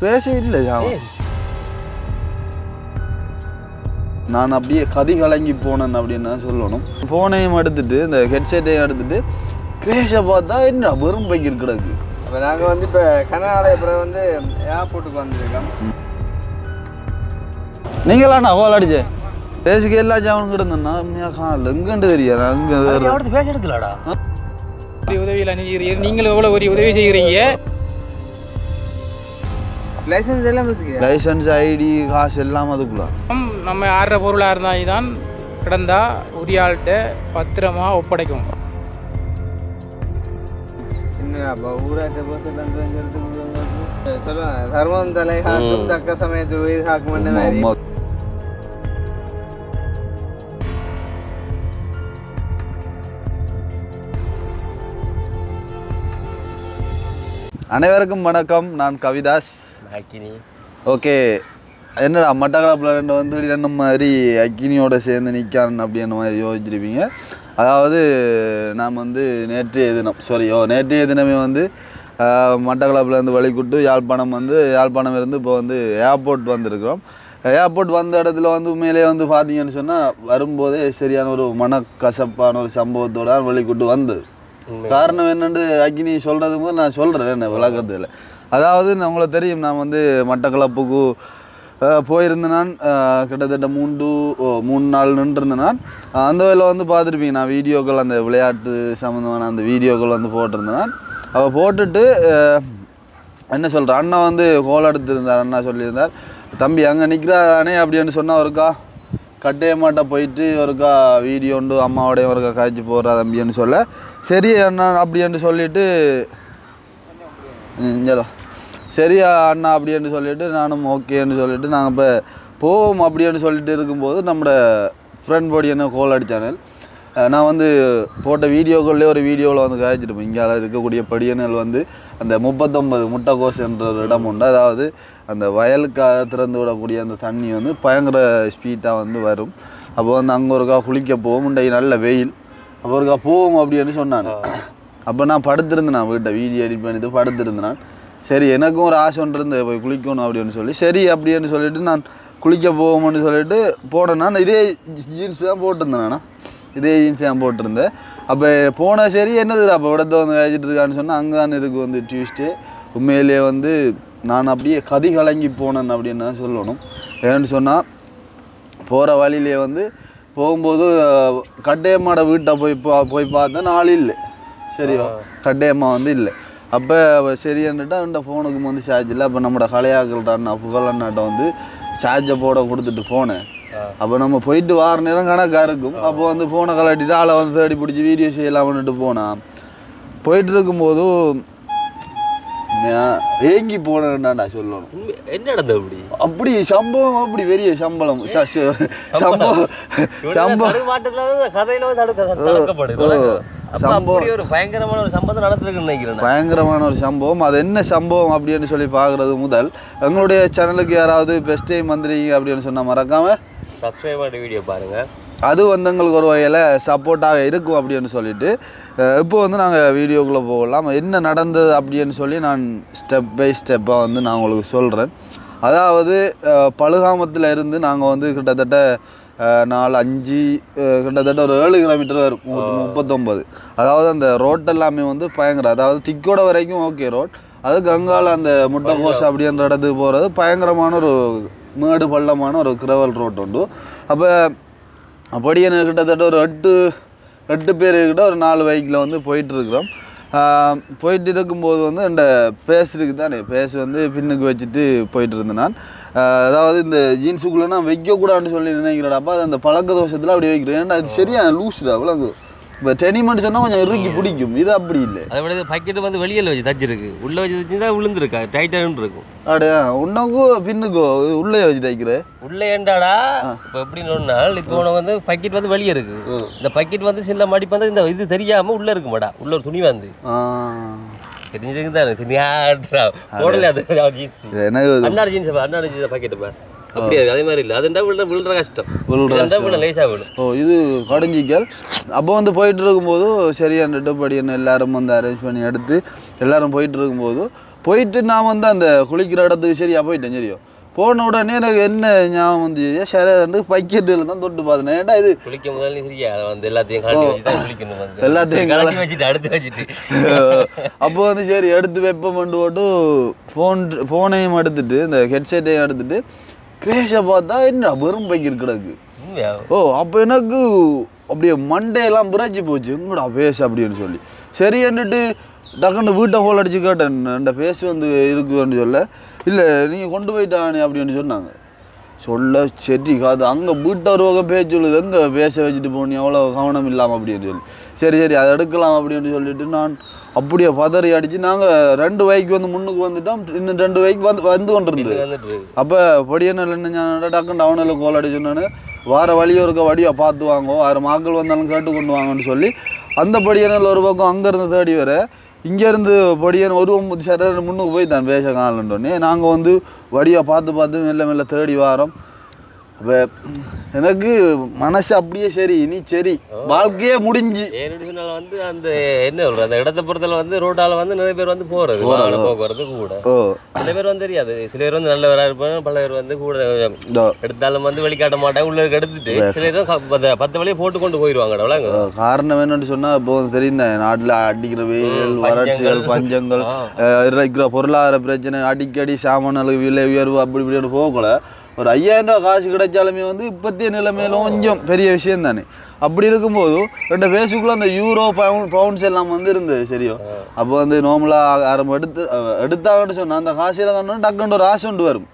பேச இல்லை நான் அப்படியே கதி கலங்கி போனேன் அப்படின்னு சொல்லணும். ஃபோனையும் எடுத்துட்டு இந்த ஹெட்செட்டையும் எடுத்துட்டு பேச பார்த்தா என்ன வெறும் பைக்கு கிடக்கு. இப்போ நாங்கள் வந்து இப்போ கனடாவில் அப்புறம் வந்து ஏர்போர்ட்டுக்கு வந்துருக்கோம். நீங்களாண்ணா ஹோல் அடிச்சேன் பேசிக்க எல்லா ஜாமனும் கிடந்தேன்னா காணல எங்கன்னு தெரியாது. அங்கே பேச எடுக்கலாடா உதவியில் அணிஞ்சுக்கிறீங்க. நீங்களும் எவ்வளோ ஒரு உதவி செய்கிறீங்க. லைசன்ஸ் எல்லாம் வச்சுக்க, லைசன்ஸ் ஐடி காசு எல்லாம் அதுக்குள்ள நம்ம ஆடுற பொருளாக இருந்தால் தான் கிடந்தா உரிய ஆள்கிட்ட பத்திரமா ஒப்படைக்கும். அப்போ ஊராட்ட பார்த்து சொல்லுவாங்க சர்வம் தலை காக்கும் தக்க சமயத்தில் உயிர் காக்கும் மாதிரி. அனைவருக்கும் வணக்கம். நான் கவிதாஸ். ஓகே, என்னடா மட்டக்களப்பில் ரெண்டு மாதிரி அக்கினியோட சேர்ந்து நிற்கான் அப்படின்ற மாதிரி யோசிச்சிருப்பீங்க. அதாவது நாம் வந்து நேற்றைய தினமே வந்து மட்டக்களப்பில் இருந்து வழிகுட்டு யாழ்ப்பாணம் இருந்து இப்போ வந்து ஏர்போர்ட் வந்திருக்கிறோம். ஏர்போர்ட் வந்த இடத்துல வந்து உண்மையிலே வந்து பார்த்தீங்கன்னு சொன்னால் வரும்போதே சரியான ஒரு மனக்கசப்பான ஒரு சம்பவத்தோட வழிகுட்டு வந்தது. காரணம் என்னென்று அக்கினி சொல்கிறது போது நான் சொல்கிறேன் என்ன விளக்கத்தில். அதாவது உங்களுக்கு தெரியும், நான் வந்து மட்டக்களப்புக்கு போயிருந்தேன். நான் கிட்டத்தட்ட 3 நாள் நின்றுருந்தேன். நான் அந்த வேலை வந்து பார்த்துருப்பீங்க, நான் வீடியோக்கள் அந்த விளையாட்டு சம்மந்தமான அந்த வீடியோக்கள் வந்து போட்டிருந்தேன். நான் அவள் போட்டுட்டு என்ன சொல்கிறேன், அண்ணா வந்து கோல் எடுத்திருந்தார். அண்ணா சொல்லியிருந்தார், தம்பி அங்கே நிற்கிறானே அப்படின்னு சொன்னால் ஒருக்கா கட்டையமாட்ட போயிட்டு ஒருக்கா வீடியோ உண்டு அம்மாவோடையும் ஒருக்கா காய்ச்சி போடுறா தம்பின்னு சொல்ல, சரி அண்ணா அப்படின்னு சொல்லிவிட்டு சரியா அண்ணா அப்படின்னு சொல்லிவிட்டு நானும் ஓகேன்னு சொல்லிவிட்டு நாங்கள் இப்போ போவோம் அப்படின்னு சொல்லிட்டு இருக்கும்போது நம்மளோட ஃப்ரெண்ட் பாடி என்ன கோல் அடித்தானல். நான் வந்து போட்ட வீடியோக்கள்லேயே ஒரு வீடியோவில் வந்து காய்ச்சிருப்பேன். இங்கே இருக்கக்கூடிய படியனல் வந்து அந்த 39 முட்டைக்கோஸ் என்ற ஒரு இடம் உண்டு. அதாவது அந்த வயலுக்காக திறந்து விடக்கூடிய அந்த தண்ணி வந்து பயங்கர ஸ்பீட்டாக வந்து வரும். அப்போ வந்து அங்கே ஒருக்கா குளிக்க போவோம், இன்றைக்கு நல்ல வெயில். அப்போ ஒருக்கா போவோம் அப்படின்னு சொன்னான். அப்போ நான் படுத்திருந்தேன், நான் வீட்டை வீடியோ எடிட் பண்ணிட்டு படுத்திருந்தேன். சரி எனக்கும் ஒரு ஆசை ஒன்று இருந்து போய் குளிக்கணும் அப்படின்னு சொல்லி சரி அப்படின்னு சொல்லிவிட்டு நான் குளிக்க போவோம்னு சொல்லிட்டு போனேன். நான் இதே ஜீன்ஸ் தான் போட்டிருந்தேன். இதே ஜீன்ஸ் தான் போட்டிருந்தேன். அப்போ போனால் சரி என்னது அப்போ இடத்த வந்து காய்ச்சிட்டு இருக்கான்னு சொன்னால் அங்கான்னு இருக்குது வந்து டியூஸ்டே. உண்மையிலேயே வந்து நான் அப்படியே கதி கலங்கி போனேன் அப்படின்னு தான் சொல்லணும். ஏன்னு சொன்னால் போகிற வழியிலே வந்து போகும்போது கட்டையம்மாட வீட்டை போய் பார்த்தேன், நாள் இல்லை. சரியோ, கட்டையம்மா வந்து இல்லை. அப்போ சரின்னுட்டா அந்த ஃபோனுக்கு வந்து சார்ஜ் இல்லை. அப்போ நம்மளோட கலையாக்கள்ட்ட அண்ணா புகழண்ணாட்ட வந்து சார்ஜை போட கொடுத்துட்டு ஃபோனு. அப்போ நம்ம போயிட்டு வார நேரம் கணக்காக இருக்கும். அப்போ வந்து ஃபோனை கலாட்டிட்டு ஆளை வந்து தேடி பிடிச்சி வீடியோ செய்யலாம்னுட்டு போனான். போயிட்டு இருக்கும்போது ஏங்கி போனேன்டா சொல்லணும். என்ன நடந்தது அப்படி சம்பவம், அப்படி பெரிய சம்பளம் பயங்கரமான ஒரு சம்பவம். அது என்ன சம்பவம் அப்படின்னு சொல்லி பார்க்கறது முதல் எங்களுடைய சேனலுக்கு யாராவது பெஸ்ட் டைம் வந்துடுறீங்க அப்படின்னு சொன்னால் மறக்காம சப்ஸ்கிரைப் பண்ணி வீடியோ பாருங்கள். அது வந்து எங்களுக்கு ஒரு வகையில் சப்போர்ட்டாக இருக்கும் அப்படின்னு சொல்லிட்டு இப்போ வந்து நாங்கள் வீடியோக்குள்ளே போகலாம். என்ன நடந்தது அப்படின்னு சொல்லி நான் ஸ்டெப் பை ஸ்டெப்பாக வந்து நான் உங்களுக்கு சொல்கிறேன். அதாவது பழுகாமத்தில் இருந்து நாங்கள் வந்து கிட்டத்தட்ட 4-5 கிட்டத்தட்ட ஒரு 7 கிலோமீட்டர் வரும், 39. அதாவது அந்த ரோட் எல்லாமே வந்து பயங்கரம். அதாவது திக்கோட வரைக்கும் ஓகே ரோட், அது கங்கால அந்த முட்டைக்கோஸ் அப்படின்ற இடத்துக்கு போகிறது பயங்கரமான ஒரு மேடு பள்ளமான ஒரு கிரவல் ரோட் உண்டு. அப்போ அப்படி எனக்கு கிட்டத்தட்ட ஒரு 8 பேர்கிட்ட ஒரு 4 பைக்கில் வந்து போயிட்டுருக்குறோம். போயிட்டு இருக்கும்போது வந்து இந்த பேஸ் இருக்குது தானே, பேஸ் வந்து பின்னுக்கு வச்சுட்டு போயிட்டு இருந்தேன் நான். அதாவது இந்த ஜீன்ஸுக்குள்ளே நான் வைக்கக்கூடாதுன்னு சொல்லி நினைக்கிறேன்ப்பா, அது அந்த பழக்க தோஷத்தில் அப்படி வைக்கிறேன். ஏன்னா அது சரியான லூஸ்டா விளங்கு. இப்போ டெனிமெண்ட் சொன்னால் கொஞ்சம் இறுக்கி பிடிக்கும், இது அப்படி இல்லை. அதை விட பக்கெட்டு வந்து வெளியில் வச்சு தச்சிருக்கு, உள்ளே வச்சு தச்சு தான் விழுந்துருக்கா, டைட்டாக இருக்கும். அப்படியா உன்னக்கோ பின்னுக்கோ உள்ளே வச்சு தைக்கிறேன். உள்ளே ஏண்டாடா இப்போ எப்படின்னு சொன்னால், இப்போ உனக்கு வந்து பக்கெட் வந்து வெளியே இருக்குது. இந்த பக்கெட் வந்து சில மடிப்பு வந்து இந்த இது தெரியாமல் உள்ளே இருக்கு மாடா, உள்ள ஒரு துணி வந்து தெரிஞ்சிருக்கு தானே துணியாடுறா போடல. அது ஜீன்ஸ் அண்ணாடி ஜீன்ஸ் பக்கெட்டுப்பா அப்படி அதே மாதிரி இல்லை, அதுண்டா விழுற கஷ்டம், லேசாக விடும். ஓ இது கடைஞ்சிக்கல். அப்போ வந்து போயிட்டு இருக்கும்போது சரியான்ட்டு படி என்ன எல்லோரும் வந்து அரேஞ்ச் பண்ணி எடுத்து எல்லோரும் போயிட்டு இருக்கும்போது போயிட்டு நான் வந்து அந்த குளிக்கிற இடத்துக்கு சரியா போயிட்டேன் சரியோ. போன உடனே எனக்கு என்ன ஞாபகம் வந்து சரி பக்கெட்டில் தான் தொட்டு பார்த்தேன். ஏன்டா இது குளிக்க முதல்ல சரியா வந்து எல்லாத்தையும் கழட்டி வச்சுட்டு குளிக்கணும் வந்து எல்லாத்தையும் கழட்டி வச்சுட்டு அடுத்து வச்சுட்டு அப்போ வந்து சரி எடுத்து வெப்பமெண்டு போட்டு ஃபோனையும் எடுத்துட்டு இந்த ஹெட்செட்டையும் எடுத்துட்டு பேச பார்த்தா என்ன வெறும் பைக்கெட் கிடக்கு. அப்போ எனக்கு அப்படியே மண்டையெல்லாம் பிறச்சி போச்சு எங்கடா பேச அப்படின்னு சொல்லி. சரி என்னட்டு டக்குன்னு வீட்டை ஹோல் அடிச்சு கேட்டேன் இந்த பேச வந்து இருக்குதுன்னு சொல்ல. இல்லை நீங்கள் கொண்டு போயிட்டானே அப்படின்னு சொன்னாங்க. சொல்ல சரி காது அங்கே வீட்டை ஒரு பேச்சு சொல்லுது எங்கே பேச வச்சுட்டு போனீங்க அவ்வளோ கவனம் இல்லாமல் அப்படின்னு சொல்லி. சரி அதை எடுக்கலாம் அப்படின்னு சொல்லிட்டு நான் அப்படியே பதறி அடித்து நாங்கள் 2 பைக்கு வந்து முன்னுக்கு வந்துட்டோம். இன்னும் 2 பைக்கு வந்து கொண்டிருந்தது. அப்போ பொடியனில் என்ன டக்குன்னு அவனில் கோல் அடிச்சுன்னு வார வழியோ இருக்க வழியை பார்த்து வாங்கோ 6 மாக்கள் வந்தாலும் கேட்டு கொண்டு வாங்கன்னு சொல்லி அந்த பொடியனில் ஒரு பக்கம் அங்கேருந்து தேடி வர இங்கேருந்து பொடியன் ஒரு 9 சரி முன்னுக்கு போய் தான் பேச காணலன்றோன்னே நாங்கள் வந்து வடியை பார்த்து மெல்ல தேடி வாரோம். அப்போ எனக்கு மனசு அப்படியே சரி இனி சரி வாழ்க்கையே முடிஞ்சு வந்து அந்த என்ன சொல்றது அந்த இடத்தை பொறுத்தல வந்து ரோட்டால வந்து நிறைய பேர் வந்து போறது போக்குவரத்து கூட சில பேர் வந்து தெரியாது. சில பேர் வந்து நல்லவராக இருப்பாங்க, பல பேர் வந்து கூட எடுத்தாலும் வந்து வெளிக்காட்ட மாட்டாங்க. உள்ள எடுத்துட்டு சில பேர் 10 வழியை போட்டு கொண்டு போயிடுவாங்க. காரணம் என்னன்னு சொன்னா இப்போ தெரியும் நாட்டில் அடிக்கிற வெயில் வறட்சிகள் பஞ்சங்கள் இருக்கிற பொருளாதார பிரச்சனை அடிக்கடி சாமான்களுக்கு விலை உயர்வு அப்படி இப்படின்னு போகல. ஒரு 5000 ரூபா காசு கிடைச்சாலுமே வந்து இப்போத்திய நிலைமையில கொஞ்சம் பெரிய விஷயம் தானே. அப்படி இருக்கும்போது 2 பேசுக்குள்ள அந்த யூரோ பவுண்ட்ஸ் எல்லாம் வந்து இருந்தது சரியோ. அப்போ வந்து நார்மலாக ஆரம்பம் எடுத்தாங்கன்னு சொன்னால் அந்த காசில் கண்டோம் டக்குன்னு ஒரு ஆசை உண்டு வரும்.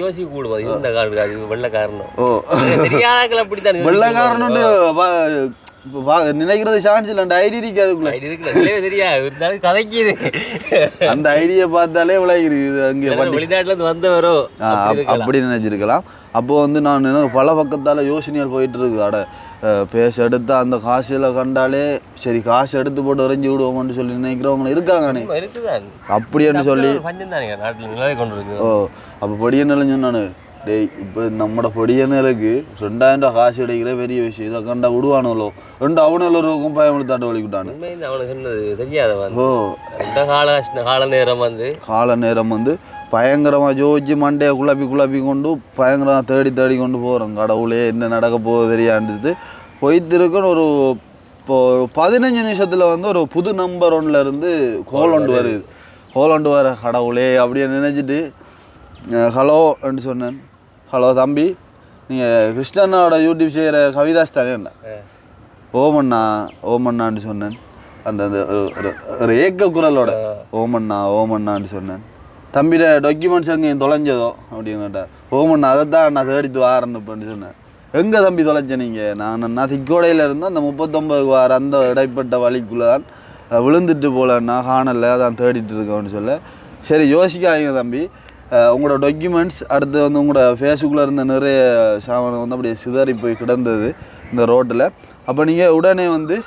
ஜோசி கூடுவோம் இந்த வெள்ளக்காரனும் வெள்ளக்காரனு நினைக்கிறது சான்ஸ் இல்லை. அந்த ஐடி இருக்கு அதுக்குள்ள கதைக்குது அந்த ஐடியை பார்த்தாலே விளையாடுது அங்கே வெளிநாட்டுல இருந்து வந்தவரோ அப்படி நினைச்சிருக்கலாம். அப்போ வந்து நான் பல பக்கத்தால யோசனைகள் போயிட்டு இருக்கு. அட பேச எடுத்தா அந்த காசில் கண்டாலே சரி காசு எடுத்து போட்டு வரைஞ்சி விடுவோம்னு சொல்லி நினைக்கிறவங்க இருக்காங்கண்ணே. அப்படின்னு சொல்லி அப்போ பொடியன்னு சொன்னானு டேய் இப்போ நம்மட பொடியனுக்கு 2000 ரூபா காசு கிடைக்கிற பெரிய விஷயம். இதை கண்டா விடுவானுங்களோ 2 அவனுல ரூபாய்க்கும் பயமுடுத்தாண்டு வலிக்கிட்டானு அவனுக்கு சொன்னது தெரியாத கால நேரம் வந்து பயங்கரமாக ஜோதிச்சு மண்டையை குழப்பி கொண்டு பயங்கரமாக தேடி கொண்டு போகிறோம். கடவுளே என்ன நடக்க போகுது தெரியாண்டுட்டு போயிட்டு இருக்குன்னு ஒரு இப்போ 15 நிமிஷத்தில் வந்து ஒரு புது நம்பர் 1ல இருந்து கோலண்டு வருது. கோலண்டு வர கடவுளே அப்படியே நினைச்சிட்டு ஹலோ என்று சொன்னேன். ஹலோ தம்பி நீங்கள் கிருஷ்ணனோட யூடியூப் செய்கிற கவிதாஸ் தானே என்ன ஓமண்ணான்னு சொன்னேன். அந்த ஒரு ஏக்க குரலோட ஓமண்ணான்னு சொன்னேன். தம்பியோட டாக்குமெண்ட்ஸ் எங்கேயும் தொலைஞ்சதோ அப்படின்னு கேட்டார். ஓமண்ணா அதை தான் நான் தேடித்து வாரேன்னு இப்போன்னு சொன்னேன். எங்கே தம்பி தொலைச்ச நீங்கள்? நான் திக்கோடையில் இருந்து அந்த 39 வார அந்த இடைப்பட்ட வழிக்குள்ளே தான் விழுந்துட்டு போலன்னா காணலை அதான் தேடிட்டு இருக்கோன்னு சொல்ல. சரி யோசிக்காதீங்க தம்பி, உங்களோட டாக்குமெண்ட்ஸ் அடுத்து வந்து உங்களோட ஃபேஸுக்குள்ளே இருந்த நிறைய சாமான் வந்து அப்படியே சிதறி போய் கிடந்தது இந்த ரோட்டில். அப்போ நீங்கள் உடனே வந்து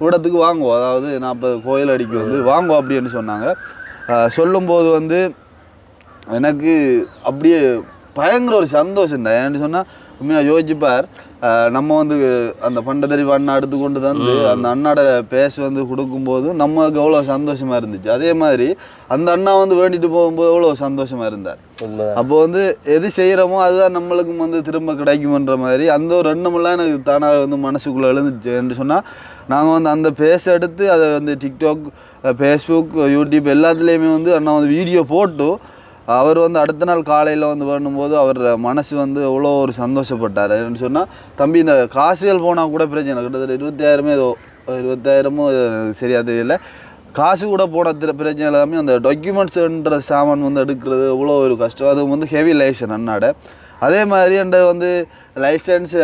இடத்துக்கு வாங்குவோம், அதாவது 40 கோயில் அடிக்கு வந்து வாங்குவோம் அப்படின்னு சொன்னாங்க. சொல்லும்போது வந்து எனக்கு அப்படியே பயங்கர ஒரு சந்தோஷம் தான். ஏன்னு சொன்னால் உண்மையாக யோசிச்சுப்பார், நம்ம வந்து அந்த பண்டதறிவு அண்ணா எடுத்து கொண்டு வந்து அந்த அண்ணாட பேச வந்து கொடுக்கும்போது நம்மளுக்கு எவ்வளோ சந்தோஷமாக இருந்துச்சு. அதே மாதிரி அந்த அண்ணா வந்து வேண்டிட்டு போகும்போது எவ்வளோ சந்தோஷமாக இருந்தார். அப்போ வந்து எது செய்கிறோமோ அதுதான் நம்மளுக்கும் வந்து திரும்ப கிடைக்குமன்ற மாதிரி அந்த ஒரு எண்ணமெல்லாம் எனக்கு தானாக வந்து மனசுக்குள்ளே எழுந்துச்சு. என்று சொன்னால் நாங்கள் வந்து அந்த பேச எடுத்து அதை வந்து டிக்டாக், ஃபேஸ்புக், யூடியூப் எல்லாத்துலேயுமே வந்து அண்ணா வந்து வீடியோ போட்டு அவர் வந்து அடுத்த நாள் காலையில் வந்து பண்ணும்போது அவர் மனசு வந்து எவ்வளோ ஒரு சந்தோஷப்பட்டார். என்னன்னு சொன்னால் தம்பி இந்த காசுகள் போனால் கூட பிரச்சனை கிட்டத்தட்ட 20,000 ஏதோ 20,000 சரியாக தெரியல, காசு கூட போன பிரச்சனை எல்லாமே அந்த டாக்குமெண்ட்ஸுன்ற சாமான் வந்து எடுக்கிறது எவ்வளோ ஒரு கஷ்டம். அது வந்து ஹெவி லைசன் அண்ணாட. அதே மாதிரி அந்த வந்து லைசன்ஸ்,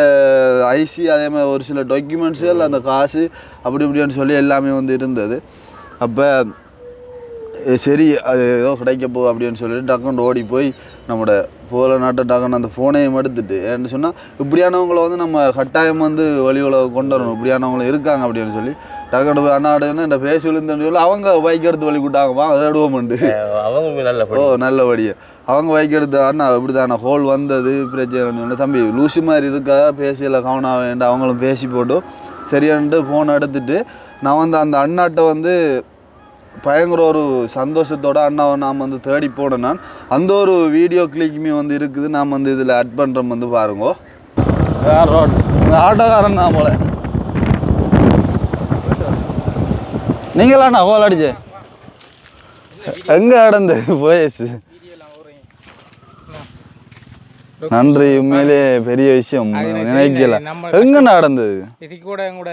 ஐசி, அதே மாதிரி ஒரு சில டாக்குமெண்ட்ஸுகள் அந்த காசு அப்படி இப்படின்னு சொல்லி எல்லாமே வந்து இருந்தது. அப்போ சரி அது ஏதோ கிடைக்க போகுது அப்படின்னு சொல்லிட்டு டக்குன்னு ஓடி போய் நம்மளோட போல நாட்டை டக்குன்னு அந்த ஃபோனையும் எடுத்துட்டு ஏன்னு சொன்னால் இப்படியானவங்களை வந்து நம்ம கட்டாயம் வந்து வழி உலக கொண்டு வரணும், இப்படியானவங்களும் இருக்காங்க அப்படின்னு சொல்லி டக்குன்னு போய் அண்ணாடுன்னு இந்த பேசி விழுந்துன்னு சொல்லி அவங்க பைக் எடுத்து வழி கூட்டாங்கப்பா அதை எடுவோம்ண்டு அவங்க நல்லபடியாக அவங்க பைக் எடுத்து அண்ணா இப்படி தான் ஹோல் வந்தது பிரச்சனை தம்பி லூசி மாதிரி இருக்கா பேசியில் கவனம் வேண்டாம் அவங்களும் பேசி போட்டு சரியான்ட்டு ஃபோன் எடுத்துட்டு நான் வந்து அந்த அண்ணாட்டை வந்து பயங்கர ஒரு சந்தோஷத்தோட அண்ணாவை நாம் வந்து தேடி போனேன் நான். அந்த ஒரு வீடியோ கிளிக்குமே வந்து இருக்குது, நாம் வந்து இதில் ஆட் பண்ணுறோம் வந்து பாருங்க. ரோட் ஆட்டோக்காரன் தான் போல. நீங்களாண்ணா கோல் அடிச்சு எங்கே நடந்து போயசு? நன்றி, உண்மையிலே பெரிய விஷயம் நினைக்கல. எங்க நடந்தது இது கூட எங்களோட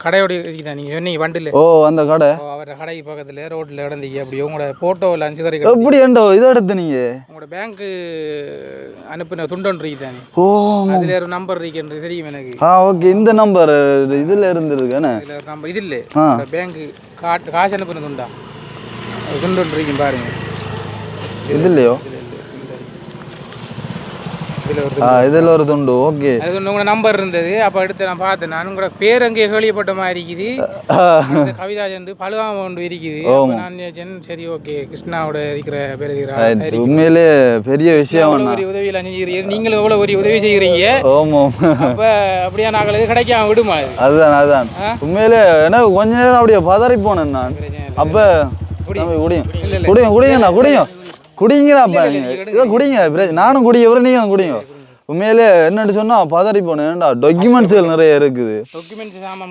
கடையோட இருக்குதா நீங்க சொன்னீங்க வண்டில? ஓ அந்த கடை அவர கடை பக்கத்துல ரோட்ல இடந்தீங்க. அப்படி உங்களோட போட்டோ எல்லாம் சிதறி எப்படி ஏண்டோ இதை எடுத்து நீங்க உங்களோட பேங்க் அனுப்பின துண்டொன்று இருக்குதானே? ஓ அதுல ஒரு நம்பர் இருக்குன்னு தெரியும் எனக்கு. ஓகே, இந்த நம்பர் இதுல இருந்திருக்கானே? இதுல ஒரு நம்பர் இது இல்ல, பேங்க் காசு அனுப்பின துண்டா துண்டொன்று இருக்கு பாருங்க. இது இல்லையோ? இதில் ஒரு துண்டு. ஓகே, அது உங்களோட நம்பர் இருந்தது. அப்போ எடுத்து நான் பார்த்தேன். நான் உங்களோட பேர் அங்கே கேள்விப்பட்ட மாதிரி இருக்குது. கவிதா சென்று பழுவாம ஒன்று இருக்குது. நான் நினைச்சேன் சரி ஓகே கிருஷ்ணாவோட இருக்கிற பேர் இருக்கிறார். உண்மையிலே பெரிய விஷயம். ஒரு உதவியில் அணிஞ்சிக்கிறீங்க, நீங்களும் எவ்வளோ ஒரு உதவி செய்கிறீங்க. ஆமாம், அப்போ அப்படியே நாங்களுக்கு கிடைக்காம விடுமா? அதுதான் உண்மையிலே. ஏன்னா கொஞ்ச நேரம் அப்படியே பதறி போனேன் நான். அப்போ குடிங்கண்ணா குடிங்கண்ணா இதை குடிங்க, நானும் குடிக்க நீங்களும் குடிங்க. உண்மையிலே என்னன்னு சொன்னா பதறி போனேன். டாக்குமெண்ட்ஸ்கள் நிறைய இருக்குது.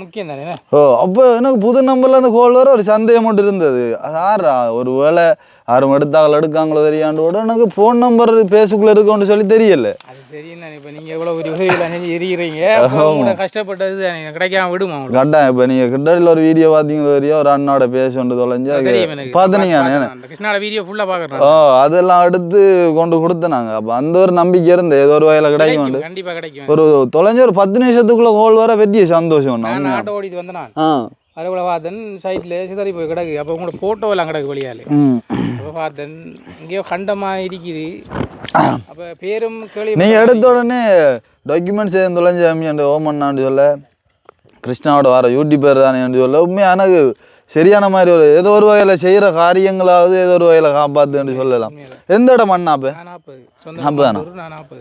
முக்கியம் தானே. ஓ அப்போ எனக்கு புது நம்பர்ல அந்த கோல் வர ஒரு சந்தேகம் மட்டும் இருந்தது. யாரா ஒரு வேளை யாரும் எடுக்காங்களோ தெரியாண்டு கூட எனக்கு ஃபோன் நம்பர் பேசுக்குள்ள இருக்குன்னு சொல்லி தெரியல. அது தெரியும் தானே. இப்போ நீங்கள் எவ்வளோ ஒரு உதவியில் எரிகிறீங்க, கஷ்டப்பட்டது கிடைக்காம விடுமா கட்டாயம். இப்போ நீங்கள் கிட்டடியில் ஒரு வீடியோ பார்த்தீங்களோ தெரியும், ஒரு அண்ணாவோட பேசுன்றது தொலைஞ்சு பார்த்தீங்க. கிருஷ்ணாவோட வீடியோ ஃபுல்லாக பார்க்குறேன். அதெல்லாம் எடுத்து கொண்டு கொடுத்தனாங்க. அப்போ அந்த ஒரு நம்பிக்கை இருந்து ஏதோ ஒரு வகையில் கிடைக்கும், கண்டிப்பாக கிடைக்கும். ஒரு தொலைஞ்சு ஒரு 10 நிமிஷத்துக்குள்ள கோல் வர வெற்றிய சந்தோஷம். நான் ஆட்டோ ஓடிட்டு வந்தேன். அதுபோல் பார்த்தேன் சைட்டில் சிதறி போய் கிடக்கு. அப்போ உங்களோட ஃபோட்டோவெல்லாம் கிடக்கு வழியால். அப்போ பார்த்தேன் இங்கேயோ கண்டமாக இருக்குது. அப்போ பேரும் கேள்வி நீங்கள் எடுத்த உடனே டாக்குமெண்ட்ஸ் எதுவும் தொலைஞ்சு அம்மியாண்டு ஓமன்னான்னு சொல்ல, கிருஷ்ணாவோட வர யூடியூபர் தானேன்னு சொல்ல, உண்மையாக எனக்கு சரியான மாதிரி ஒரு ஏதோ ஒரு வகையில் செய்கிற காரியங்களாவது ஏதோ ஒரு வகையில் காப்பாற்றுன்னு சொல்லலாம். எந்த இடம் அண்ணா? அப்போ 40 தானா?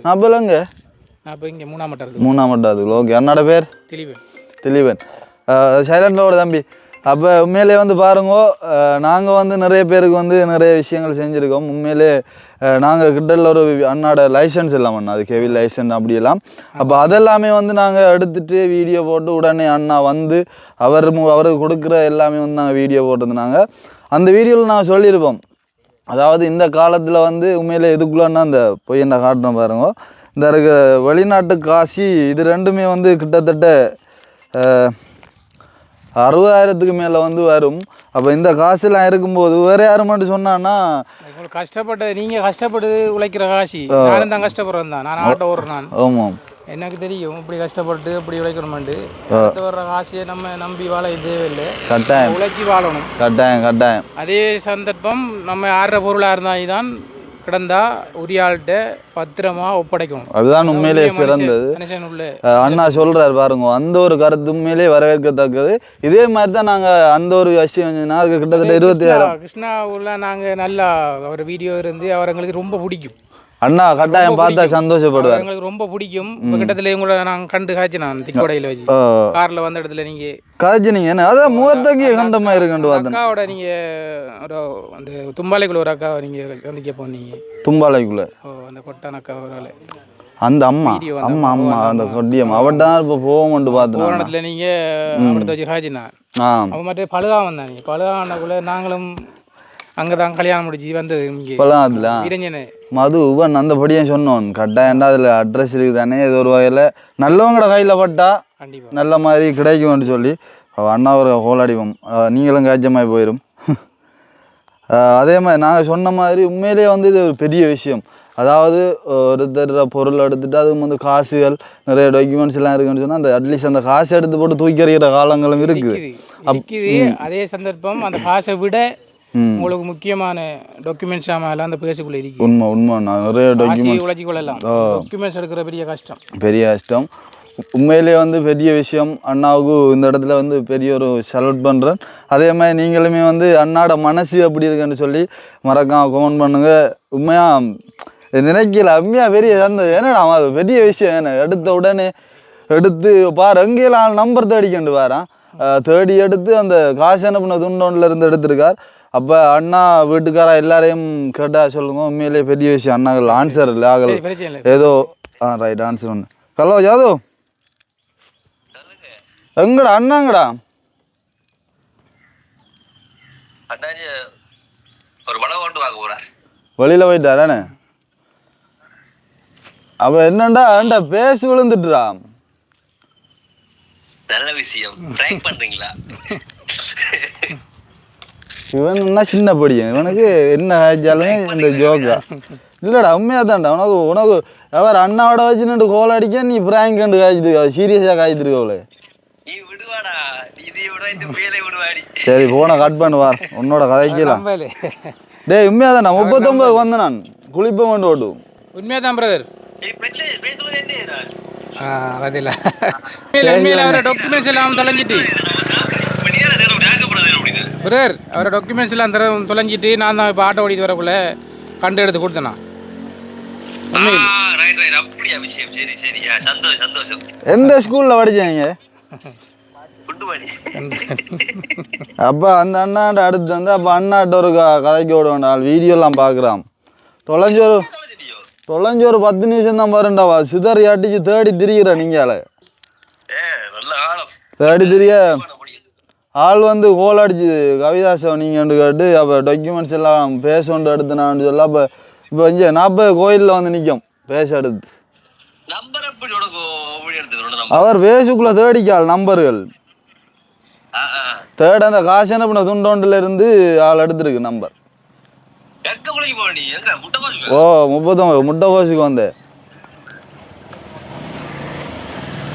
40 இங்கே 3ஆம் மட்டாது. ஓகே, அண்ணாட பேர் திலீபன். சைலண்டோட தம்பி. அப்போ உண்மையிலே வந்து பாருங்க, நாங்கள் வந்து நிறைய பேருக்கு வந்து நிறைய விஷயங்கள் செஞ்சுருக்கோம். உண்மையிலே நாங்கள் கிட்டல ஒரு அண்ணாட லைசன்ஸ் இல்லாமண்ணா, அது கெவில் லைசன்ஸ் அப்படியெல்லாம். அப்போ அதெல்லாமே வந்து நாங்கள் எடுத்துகிட்டு வீடியோ போட்டு உடனே அண்ணா வந்து அவருக்கு கொடுக்குற எல்லாமே வந்து நாங்கள் வீடியோ போட்டிருந்தாங்க. அந்த வீடியோவில் நாங்கள் சொல்லியிருப்போம், அதாவது இந்த காலத்தில் வந்து உண்மையிலே இதுக்குள்ளன்னா அந்த போய் என்ன காட்டுறோம் பாருங்க, இந்த இருக்க வெளிநாட்டு காசி இது ரெண்டுமே வந்து கிட்டத்தட்ட 60,000க்கு மேலே வந்து வரும். அப்போ இந்த காசுலாம் இருக்கும்போது வேறு யாரும் மட்டும் சொன்னான்னா கஷ்டப்பட்டு நீங்கள் கஷ்டப்பட்டு உழைக்கிற காசி நானும் தான் கஷ்டப்படுறேன் தான். நான் ஆட்டோ ஓடுறேன். ஆமாம், எனக்கு தெரியும் இப்படி கஷ்டப்பட்டு இப்படி உழைக்கணுமாண்டு. வர்ற காசியை நம்ம நம்பி வாழ தேவையில்லை, கட்டாயம் உழைச்சி வாழணும். கட்டாயம். அதே சந்தர்ப்பம் நம்ம ஆடுற பொருளாக இருந்தால் தான் கிடந்தா உரியாள்கிட்ட பத்திரமா ஒப்படைக்கணும். அதுதான் உண்மையிலே சிறந்தது. அண்ணா சொல்றாரு பாருங்க, அந்த ஒரு கருத்து உண்மையிலே வரவேற்கத்தக்கது. இதே மாதிரி தான் நாங்கள் அந்த ஒரு விஷயம் கிட்டத்தட்ட 26 கிருஷ்ணாவில் நாங்கள் நல்லா அவர் வீடியோ இருந்து அவர் எங்களுக்கு ரொம்ப பிடிக்கும். அண்ணா கட்டாயம் பார்த்தா சந்தோஷப்படுவார், எங்களுக்கு ரொம்ப பிடிக்கும். கிட்டத்துல உங்களை நாங்கள் கண்டு காய்ச்சி நான் திக்கோடையில் வச்சு காரில் வந்த இடத்துல நீங்கள் காய்ச்சினீங்க. என்ன அதான் முகத்தங்கிய கண்டமாக இருக்குன்னு பார்த்தேன். அக்காவோட நீங்கள் ஒரு அந்த தும்பாலைக்குள்ள ஒரு அக்காவை நீங்கள் சந்திக்க போனீங்க. தும்பாலைக்குள்ள அந்த கொட்டான அக்கா ஒரு அந்த அம்மா அந்த கொட்டியம்மா அவட்ட இப்போ போவோம்ட்டு பார்த்தேன். இடத்துல நீங்கள் அவர்கிட்ட வச்சு காய்ச்சினா அவன் மட்டும் பழுகா வந்தான். நீங்கள் பழுகானக்குள்ளே நாங்களும் அங்கே தான் கல்யாணம் முடிச்சு வந்தது. இங்கே மது அந்தபடியும் சொன்னோம் கட்டாயண்டா அதில் அட்ரஸ் இருக்குது தானே, ஏதோ ஒரு வகையில் நல்லவங்களோட கையில் பட்டா நல்ல மாதிரி கிடைக்கும்னு சொல்லி அண்ணா ஒரு ஹோலாடிவோம். நீங்களும் காய்ச்சமாகி போயிடும். அதே மாதிரி நாங்கள் சொன்ன மாதிரி உண்மையிலேயே வந்து இது ஒரு பெரிய விஷயம். அதாவது ஒருத்தர் பொருள் எடுத்துகிட்டு அதுக்கு வந்து காசுகள் நிறைய டாக்குமெண்ட்ஸ் எல்லாம் இருக்குன்னு சொன்னால் அந்த அட்லீஸ்ட் அந்த காசை எடுத்து போட்டு தூக்கி எறிகிற காலங்களும் இருக்குது. அதே சந்தர்ப்பம் அந்த காசை விட உங்களுக்கு முக்கியமான டாக்குமெண்ட்ஸ் எல்லாம் அந்த பேசுக்குள்ள இருக்கு. உண்மை நிறைய டாக்குமெண்ட்ஸ் உழைச்சி கொள்ளலாம். டாக்குமெண்ட்ஸ் எடுக்கிற பெரிய கஷ்டம். உண்மையிலேயே வந்து பெரிய விஷயம். அண்ணாவுக்கு இந்த இடத்துல வந்து பெரிய ஒரு சல்யூட் பண்ணுறேன். அதே மாதிரி நீங்களுமே வந்து அண்ணாட மனசு எப்படி இருக்குன்னு சொல்லி மறக்காம கமெண்ட் பண்ணுங்க. உண்மையாக நினைக்கல உண்மையாக பெரிய சந்தோஷம். ஏன்னா அது பெரிய விஷயம். எடுத்த உடனே எடுத்து பாரு எங்கேயெல்லாம் நம்பர் தேடிக்கண்டு வாரான். தேடி எடுத்து அந்த காசு அனுப்பின துண்டோன்ல இருந்து எடுத்திருக்கார். அப்போ அண்ணா வீட்டுக்காரா எல்லாரையும் கேட்டால் சொல்லுங்க. உண்மையிலேயே பெரிய விஷயம். அண்ணாக்கள் ஆன்சர் இல்லை ஆகல ஏதோ ரைட் ஆன்சர் ஒன்று. ஹலோ யாதவ், எங்கடா அண்ணாங்கடா? வெளியில போயிட்டாரானே? அப்ப என்னண்டா ஏண்டா பேசி விழுந்துட்டுறா? நல்ல விஷயம். பிராங்க் பண்றீங்களா? இவன் என்ன சின்ன படியன், இவனுக்கு என்ன ஆச்சாலுமே இந்த ஜோக்கா இல்லடா. உண்மையா தான்டா. உனக்கு அவர் அண்ணாவோட வச்சு நின்று கோல் அடிக்க நீ பிராங்க் கண்டு காய்ச்சிருக்கா, சீரியஸா காய்ச்சிருக்க அவளே. சரி போன கட் பண்ணுவார், உன்னோட கதைக்கலாம். டேய் உண்மையா தான்டா. 39 வந்தேன் நான் குளிப்ப கொண்டு ஓட்டு. உண்மையா தான் பிரதர். டாக்குமெண்ட்ஸ் எல்லாம் தொலைஞ்சிட்டு பிரதர், அவரோட டாக்குமெண்ட்ஸ் எல்லாம் தொலைஞ்சிட்டு நான் தான் இப்போ ஆட்டோ ஓடிட்டு வரக்குள்ள கண்டு எடுத்து கொடுத்தேண்ணா. எந்த ஸ்கூல்ல படிச்சீங்க? அப்போ அந்த அண்ணாண்ட அடுத்து வந்து அப்போ அண்ணாட்ட ஒரு கதைக்கு விடுவேன். வீடியோலாம் பார்க்குறான். தொலைஞ்சு ஒரு 10 நிமிஷம் தான் பாருண்டாவா. சிதறி அடிச்சு தேடி திரிகிற நீங்கால தேடி திரிய ஆள் வந்து கோல் அடிச்சு கவிதாசம் நீங்கள் கேட்டு அப்போ டாக்குமெண்ட்ஸ் எல்லாம் பேசொண்டு எடுத்துனான்னு சொல்ல. அப்போ இப்போ இங்கே 40 கோயிலில் வந்து நிற்கும் பேச எடுத்து. அவர் பேசுக்குள்ளே தேடிக்கால் நம்பர்கள் தேட அந்த காசு அனுப்பின துண்டோண்டில் இருந்து ஆள் எடுத்துருக்கு நம்பர். ஓ 39 முட்டைகோசுக்கு வந்தேன்.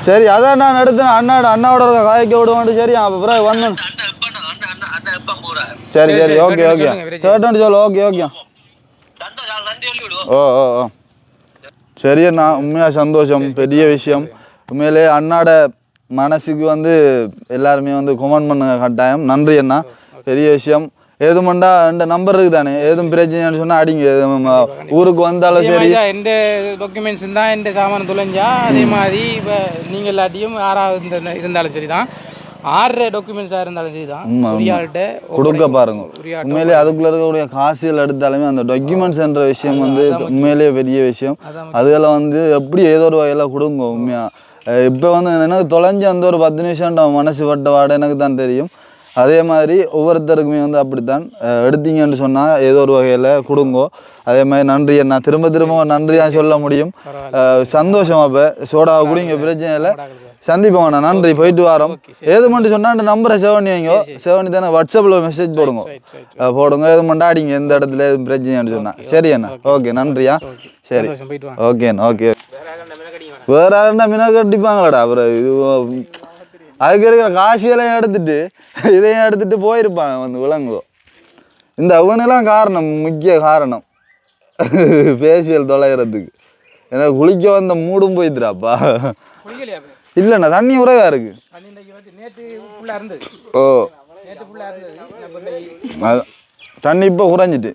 சரி அதான் நான் எடுத்தேன். அண்ணாவோட காய்க்க விடுவான்ட்டு. சரி அப்போ பிறகு வந்தேன். சரி சரி ஓகே ஓகே கேட்டோன்னு சொல்லு. ஓகே ஓகே ஓ ஓ ஓ சரி அண்ணா. உண்மையாக சந்தோஷம், பெரிய விஷயம். உண்மையிலே அண்ணாட மனசுக்கு வந்து எல்லாருமே வந்து கமெண்ட் பண்ணுங்க கட்டாயம். நன்றி அண்ணா, பெரிய விஷயம். ஏதுமண்டா இந்த நம்பர் இருக்குது தானே, ஏதும் பிரச்சனைன்னு சொன்னால் அடிங்க. ஊருக்கு வந்தாலும் சரி. எந்த டாக்குமெண்ட்ஸ் இருந்தால் எந்த சாமான் தொலைஞ்சா அதே மாதிரி இப்போ நீங்கள் எல்லாத்தையும் யாராவது இருந்தாலும் சரி தான், 6 டாக்குமெண்ட்ஸாக இருந்தாலும் சரி தான் கொடுக்க பாருங்க. உண்மையிலேயே அதுக்குள்ள இருக்கக்கூடிய காசுகள் எடுத்தாலுமே அந்த டாக்குமெண்ட்ஸ்ன்ற விஷயம் வந்து உண்மையிலேயே பெரிய விஷயம். அதுகளை வந்து எப்படி ஏதோ ஒரு வகையில் கொடுங்க. உண்மையாக இப்போ வந்து எனக்கு தொலைஞ்சு அந்த ஒரு 10 நிமிஷம் மனசு பட்ட வாட எனக்கு தான் தெரியும். அதே மாதிரி ஒவ்வொருத்தருக்குமே வந்து அப்படித்தான் எடுத்தீங்கன்னு சொன்னால் ஏதோ ஒரு வகையில் கொடுங்கோ. அதே மாதிரி நன்றி அண்ணா. திரும்ப நன்றி தான் சொல்ல முடியும். சந்தோஷம். அப்போ சோடாவை குடிங்க, பிரச்சனை இல்லை. சந்திப்போம் அண்ணா. நன்றி, போயிட்டு வரோம். ஏது மட்டும் சொன்னால் அந்த நம்பரை சேவ் பண்ணி வைங்க. சேவ் பண்ணி தானே வாட்ஸ்அப்பில் மெசேஜ் போடுங்க. எது மட்டும் அடிங்க எந்த இடத்துல எதுவும் பிரச்சனைன்னு சொன்னால். சரி அண்ணா, ஓகே நன்றியா. சரி ஓகே அண்ணா. ஓகே வேற யாருன்னா மின கட்டிப்பாங்களாடா. அப்புறம் இது அதுக்கு இருக்கிற காசியெல்லாம் எடுத்துட்டு இதையும் எடுத்துட்டு போயிருப்பாங்க வந்து விளங்குவோம். இந்த அவனெல்லாம் காரணம், முக்கிய காரணம் பேசியல் தொலைகிறதுக்கு. எனக்கு குளிக்க வந்த மூடும் போயிடுறாப்பா. இல்லைண்ணா தண்ணி உறவா இருக்கு. ஓ தண்ணி இப்போ குறைஞ்சிட்டு.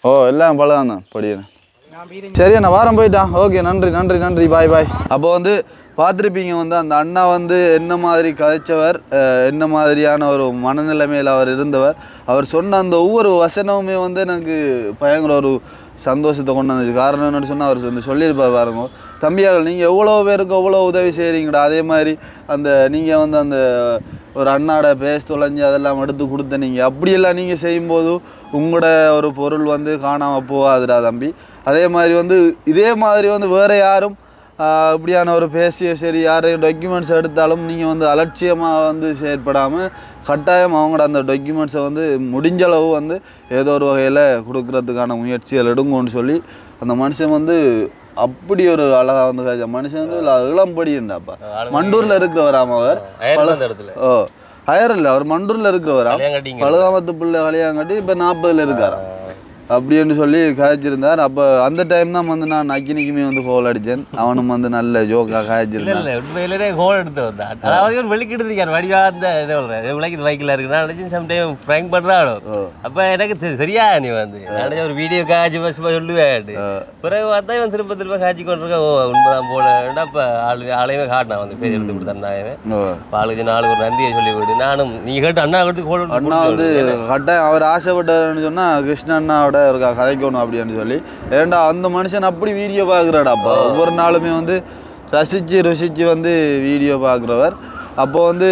ஓ எல்லாம் பழம் தான் படிக்கிறேன். சரி அண்ணா வாரம் போயிட்டான். ஓகே நன்றி நன்றி நன்றி, பாய் பாய். அப்போ வந்து பார்த்துருப்பீங்க வந்து அந்த அண்ணா வந்து என்ன மாதிரி கதைச்சவர், என்ன மாதிரியான ஒரு மனநிலைமையில் அவர் இருந்தவர். அவர் சொன்ன அந்த ஒவ்வொரு வசனமுமே வந்து எனக்கு பயங்கர ஒரு சந்தோஷத்தை கொண்டு வந்துச்சு. காரணம் என்னென்னு சொன்னால் அவர் வந்து சொல்லியிருப்பார் பாருங்க, தம்பியார்கள் நீங்கள் எவ்வளோ பேருக்கு எவ்வளோ உதவி செய்கிறீங்கடா. அதே மாதிரி அந்த நீங்கள் வந்து அந்த ஒரு அண்ணாட பேஸ் தொலைஞ்சி அதெல்லாம் எடுத்து கொடுத்த நீங்கள் அப்படியெல்லாம் நீங்கள் செய்யும்போது உங்களோட ஒரு பொருள் வந்து காணாமல் போகாதுடா தம்பி. அதே மாதிரி வந்து இதே மாதிரி வந்து வேறு யாரும் இப்படியான ஒரு பேசிய சரி யாரையும் டாக்குமெண்ட்ஸ் எடுத்தாலும் நீங்கள் வந்து அலட்சியமாக வந்து செயற்படாமல் கட்டாயம் அவங்களோட அந்த டாக்குமெண்ட்ஸை வந்து முடிஞ்சளவு வந்து ஏதோ ஒரு வகையில் கொடுக்கறதுக்கான முயற்சிகள் எடுங்கன்னு சொல்லி அந்த மனுஷன் வந்து அப்படி ஒரு அழகாக வந்து மனுஷன் வந்து இளம்படிண்டாப்பா. மண்டூரில் இருக்கிறவராம அவர். ஓ ஹயர் இல்லை, அவர் மண்டூரில் இருக்கிறவரா. பழுகாமத்து பிள்ளை கல்யாங்கட்டி இப்போ 40 இருக்காரா. அப்படின்னு சொல்லி காய்ச்சிருந்தார். அப்போ அந்த டைம் தான் வந்து நான் அக்கினிக்குமே வந்து கோல் அடித்தேன். அவனும் வந்து நல்ல ஜோக்காக காய்ச்சிருந்தான். இல்லை உண்மையிலே கோல் எடுத்து வந்தான். அதாவது ஒரு வெளிக்கிட்டு இருக்கார் வடிவாக அந்த என்ன சொல்கிறேன் விளக்கிட்டு பைக்கில் இருக்கு. நான் நினச்சி சம்டைம் ஃப்ராங்க் பண்ணுறானோ. அப்போ எனக்கு சரியா நீ வந்து நான் ஒரு வீடியோ காய்ச்சி பஸ் சொல்லுவேன். பிறகு பார்த்தா இவன் திரும்ப காய்ச்சி கொண்டிருக்க உண்மைதான் போல. அப்போ ஆளையுமே காட்டினான் வந்து பேர் எடுத்து கொடுத்தான். ஆளுக்கு நாளுக்கு ஒரு நன்றியை சொல்லி விடு. நானும் நீ கேட்டு அண்ணா எடுத்து கோல் அண்ணா வந்து கட்டாயம் அவர் ஆசைப்பட்டாருன்னு சொன்னால் கிருஷ்ண அண்ணாவோட இருக்கா கதைக்கணும் அப்படின்னு சொல்லி. ஏன்டா அந்த மனுஷன் அப்படி வீடியோ பார்க்குறாடாப்பா. ஒவ்வொரு நாளுமே வந்து ருசித்து வந்து வீடியோ பார்க்குறவர். அப்போ வந்து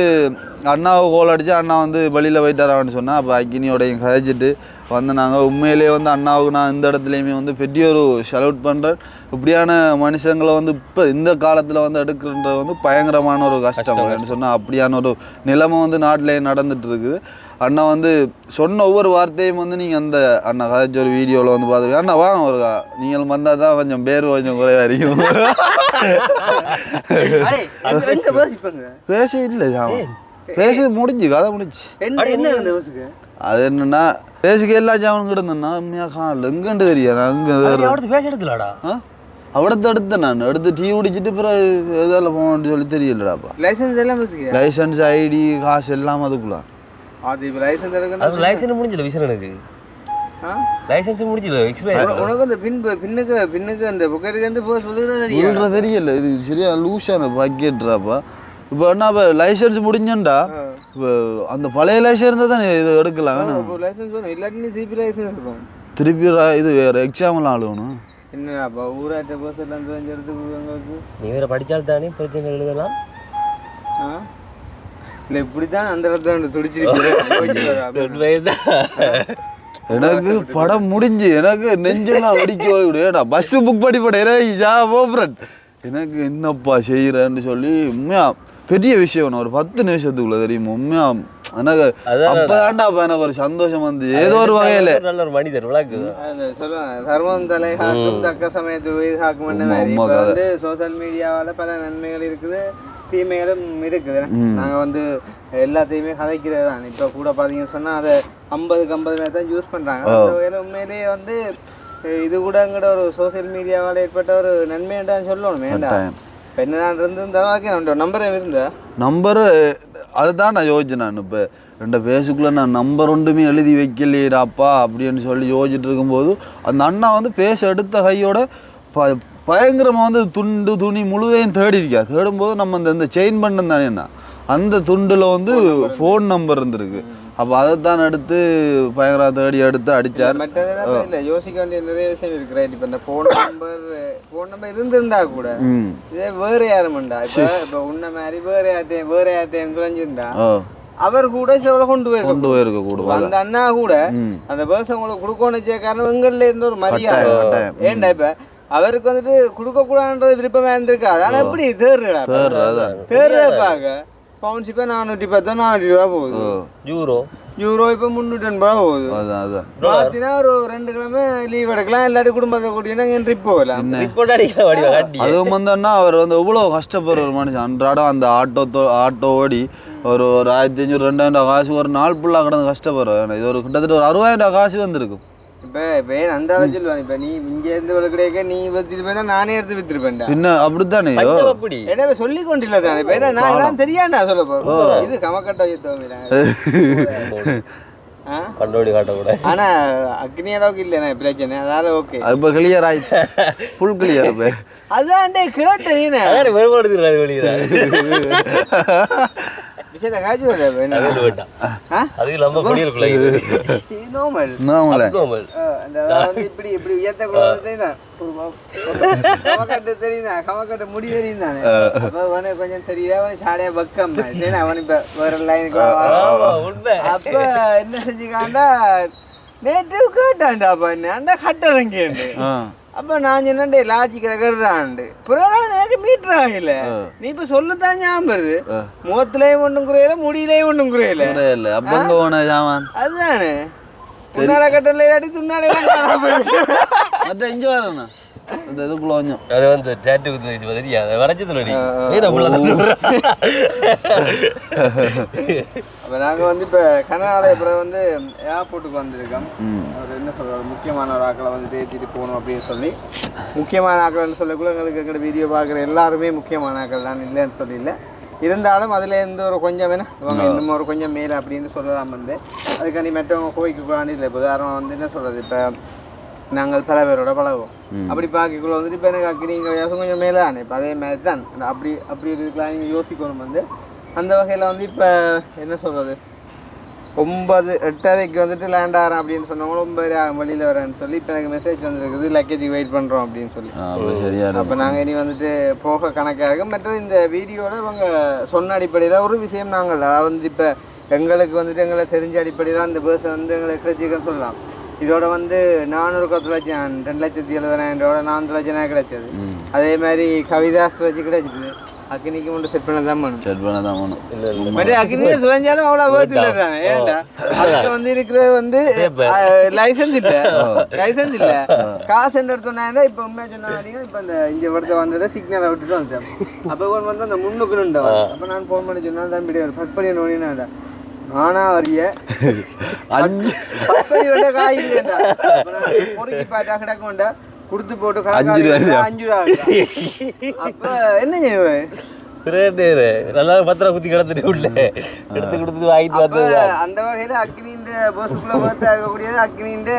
அண்ணாவை கோல் அடித்து அண்ணா வந்து வெளியில் போயிட்டாரான்னு சொன்னால் அப்போ அக்கினியோடையும் கதைச்சிட்டு வந்து நாங்கள் உண்மையிலேயே வந்து அண்ணாவுக்கு நான் இந்த இடத்துலையுமே வந்து பெரிய ஒரு ஷலவுட் பண்ணுறேன். இப்படியான மனுஷங்களை வந்து இப்போ இந்த காலத்தில் வந்து எடுக்கிறன்றது வந்து பயங்கரமான ஒரு கஷ்டம் அப்படின்னு சொன்னால் அப்படியான ஒரு நிலைமை வந்து நாட்டிலேயே நடந்துட்டு இருக்குது. அண்ணா வந்து சொன்ன ஒவ்வொரு வார்த்தையும் வந்து நீங்கள் அந்த அண்ணா கதைச்ச ஒரு வீடியோவில் வந்து பார்த்துருக்கீங்க. அண்ணா வாங்க ஒரு நீங்கள் வந்தால் தான் கொஞ்சம் பேர் கொஞ்சம் குறைவாக இருக்கும். பேசி இல்லை பேசி முடிஞ்சு கதை முடிச்சு. அது என்னன்னா பேசிக்க எல்லா ஜாமனும் கிடந்தேன்னா உண்மையாக காணல எங்கன்னு தெரியா. நான் இங்கே பேச எடுத்துலாடா அவடத்தை எடுத்தேன். நான் எடுத்து டீ குடிச்சிட்டு பிறகு எதால போகணும்னு சொல்லி தெரியலடாப்பா. லைசன்ஸ் ஐடி காசு எல்லாம் அதுக்குள்ள அது இப்போ லைசன்ஸ் எடுக்கணும். அது லைசன்ஸ் முடிஞ்சல விஷயம் எனக்கு. Licence முடிஞ்சல expire. உனக்கு அந்த பின்னுக்கு அந்த புக்கருக்கு வந்து போக சொல்லுறது தெரியல. இது சரியா லூஸான பாக்கெட்றாப்பா. இப்போ என்ன இப்போ லைசன்ஸ் முடிஞ்சண்டா இப்போ அந்த பழைய லைசன்ஸ் இருந்தால் தான் இது எடுக்கலாம். வேணும் லைசன்ஸ் வேணும். இல்லாட்டி திருப்பி லைசன்ஸ் இருக்கும். திருப்பி இது வேறு எக்ஸாம்லாம் ஆளுவணும். என்னப்பா ஊராட்ட பஸ்ஸெல்லாம் எடுத்து நீ வேற படித்தால் தானே பிரச்சனை எழுதலாம். இல்லை இப்படி தான் அந்த இடத்துல துடிச்சிருக்கு. எனக்கு படம் முடிஞ்சு எனக்கு நெஞ்செல்லாம் வெடிக்க ஏடா பஸ்ஸு புக் பண்ணி போடுறேன். எனக்கு என்னப்பா செய்கிறேன்னு சொல்லி உண்மையா பெரிய விஷயம். ஒரு 10 நிமிஷத்துக்குள்ள தெரியுமா உண்மையா எனக்கு அப்பதான்டாப்பா எனக்கு ஒரு சந்தோஷம் வந்து ஏதோ ஒரு வகையில நல்ல ஒரு மனிதர் விளக்குது. சொல்லுவாங்க தர்மம் தலை காக்கும் தக்க சமயத்தில் உயிர் காக்கும் வந்து சோசியல் மீடியாவால் பல நன்மைகள் இருக்குது தீமைகளும் இருக்குது. நாங்கள் வந்து எல்லாத்தையுமே கதைக்கிறது தான். இப்போ கூட பார்த்தீங்கன்னு சொன்னால் அதை 50 தான் யூஸ் பண்ணுறாங்க. அந்த வகையில் உண்மையிலேயே வந்து இது கூட எங்கட ஒரு சோசியல் மீடியாவால் ஏற்பட்ட ஒரு நன்மைதான் சொல்லணும். வேண்டாம் இப்போ என்னதான் இருந்து நம்பர் இருந்தா நம்பர் அதுதான் நான் யோசிச்சேன். நான் இப்போ 2 பேசுக்குள்ளே நான் நம்பர் ஒன்றுமே எழுதி வைக்கலையாப்பா அப்படின்னு சொல்லி யோசிச்சுட்டு இருக்கும்போது அந்த அண்ணா வந்து பேச எடுத்த கையோட பயங்கரமாக வந்து துணி முழுதையும் தேடிருக்கா. தேடும்போது நம்ம இந்த செயின் பண்ணம் தானே என்ன அந்த துண்டில் வந்து ஃபோன் நம்பர் இருந்திருக்கு. அப்போ அதைத்தான் எடுத்து பயங்கர தேடி எடுத்து அடித்தார். இல்லை யோசிக்க வேண்டிய நிறைய விஷயம் இருக்கு. இப்போ இந்த ஃபோன் நம்பர் இருந்திருந்தா கூட இதே வேறு யாருமெண்டா இப்போ உன்ன மாதிரி வேறு யார்ட்டையும் குறைஞ்சிருந்தா அவர் கூட சில கொண்டு போயிருக்க கூட அந்த அண்ணா கூட அந்த பர்ஸ் உங்களுக்கு கொடுக்கணும் காரணம் எங்கள்ல இருந்து ஒரு மரியாதை. ஏன்டா இப்போ அவருக்கு வந்துட்டு கொடுக்கக்கூடாதுன்றது விருப்பமாக இருந்திருக்காது. ஆனால் எப்படி தேர்றப்பாக்க பவுன்ஸ் இப்போ 410 400 ரூபா போகுது. யூரோ இப்போ 380 ரூபா போகுது. பார்த்தீங்கன்னா ஒரு 2 கிழமை லீவ் எடுக்கலாம். எல்லாரும் குடும்பத்தை கூட்டினா ட்ரிப் போகலாம். அதுவும் வந்தோன்னா அவர் வந்து எவ்வளோ கஷ்டப்படுற ஒரு மனுஷன். அன்றாடம் அந்த ஆட்டோ ஓடி ஒரு 1500 2000 காசு ஒரு நாள் ஃபுல்லாக கிடந்து கஷ்டப்படுறேன். இது ஒரு கிட்டத்தட்ட ஒரு 60,000 காசு வந்துருக்கும். இப்போ ஏன் அந்த அளவு சொல்லுவாங்க. இப்போ நீ இங்கேருந்து கிடைக்க நீ வித்துட்டு போய் நானே எடுத்து வித்துருப்பேன். பின்ன அப்படித்தானே ஏன்னா சொல்லி கொண்டில்ல தானே. இப்போ நான் தெரியாண்டா சொல்ல போகிறேன். இது கமக்கட்ட கண்டோடி காட்டக்கூடாது. ஆனா அக்னி அளவுக்கு இல்லைண்ணா பிரச்சனை. அதாவது ஓகே இப்போ கிளியர் ஆயிடுச்சு. Full clear. அதான்டே கேட்டேன் விஷயத்தை காய்ச்சி இப்படி இப்படி உயர்த்தக்கூடாது தெரியுதா கமக்கட்ட முடி தெரியும் தானே. அப்ப கொஞ்சம் தெரியுதா சாடையா பக்கம் அவன் இப்ப வேற லைனுக்கு அப்ப என்ன செஞ்சுக்காண்டா நேற்று கேட்டான்டா அப்ப என்ன கட்டுறங்கேண்டு. அப்ப நான் சொன்னே லாஜிக்கிற கருறாண்டு எனக்கு மீட்டர் ஆகல. நீ இப்ப சொல்லுதான் ஞாபகம் முகத்திலேயும் ஒண்ணும் குறையல முடியிலேயும் ஒண்ணும் குறையல. அதுதானே துண்ணால கட்டல இல்லாட்டி துண்ணால இங்க வரணும். அந்த இதுக்குள்ள கொஞ்சம் அது வந்து டேட்டு குத்து வச்சு தெரியாது வரைச்சதுல அப்போ நாங்கள் வந்து இப்போ கனடாவில் அப்புறம் வந்து ஏர்போர்ட்டுக்கு வந்திருக்கோம். அவர் என்ன சொல்கிறார், முக்கியமான ஒரு ஆக்களை வந்து ஏற்றிட்டு போகணும் அப்படின்னு சொல்லி. முக்கியமான ஆக்கள்னு சொல்லக்குள்ள எங்களுக்கு எங்களோட வீடியோ பார்க்குற எல்லாருமே முக்கியமான ஆக்கள் தான், இல்லைன்னு சொல்லல. இருந்தாலும் அதில் இருந்து ஒரு கொஞ்சம் வேணும் இவங்க இன்னும் ஒரு கொஞ்சம் மேலே அப்படின்னு சொல்லலாம். வந்து அதுக்காண்டி மற்றவங்க கோயிக்கு கூடாது இல்லை. இப்போ உதாரணம் வந்து என்ன சொல்கிறது, இப்போ நாங்கள் பல பேரோட பழகுவோம். அப்படி பார்க்கக்குள்ள வந்துட்டு இப்போ எனக்கு அக்கி நீங்கள் கொஞ்சம் மேலே தானே, இப்போ அதே மாதிரி தான் அப்படி இருக்கலாம் நீங்கள் யோசிக்கணும். வந்து அந்த வகையில் வந்து இப்போ என்ன சொல்கிறது, 9:08 வந்துட்டு லேண்ட் ஆகிறேன் அப்படின்னு சொன்னவங்களும் 9 வழியில் வரேன்னு சொல்லி இப்போ எனக்கு மெசேஜ் வந்துருக்குது, லக்கேஜுக்கு வெயிட் பண்ணுறோம் அப்படின்னு சொல்லி. அப்போ நாங்கள் இனி வந்துட்டு போக கணக்காக இருக்கும். மற்றது இந்த வீடியோவில் இவங்க சொன்ன அடிப்படையில் ஒரு விஷயம் நாங்கள் வந்து இப்போ எங்களுக்கு வந்துட்டு எங்களை தெரிஞ்ச அடிப்படையில் அந்த பேர்ஸை வந்து எங்களுக்கு கிடைச்சிக்கன்னு சொல்லலாம். இதோட வந்து 410 லட்சம் 2,70,000 4 லட்சம் கிடைச்சது. அதே மாதிரி கவிதாஸ் வச்சு கிடைச்சிது. அக்னிக்கு மட்டும் செட் பண்ண தான் பண்ணும். அக்னியை சுழஞ்சாலும் அவ்வளோ வேர்த்து இல்லை தானே. ஏன்டா அதுக்கு வந்து இருக்கிறது வந்து லைசன்ஸ் இல்லை காசு என்ன எடுத்தோன்னா. இப்போ உண்மையாக சொன்னாங்க, இப்போ இந்த இங்கே ஒருத்த வந்ததை சிக்னலை விட்டுட்டு வந்தேன். அப்போ வந்து அந்த முன்னுக்கு நின்றவன். அப்போ நான் ஃபோன் பண்ணி சொன்னால் தான் வீடியோ கட் பண்ணி நோடினாடா நானா வரிய காய் இல்லையா பொறுக்கி பாட்டா கிடக்கும்டா கொடுத்து போட்டு 5 ரூபா. அப்ப என்ன நல்லா 10 ரூபா குத்தி கிடந்துட்டு உள்ள எடுத்து கொடுத்துட்டு வாங்கிட்டு வந்து அந்த வகையில அக்னின்ற பஸ்ஸுக்குள்ள பார்த்து இருக்கக்கூடியது அக்னின்ற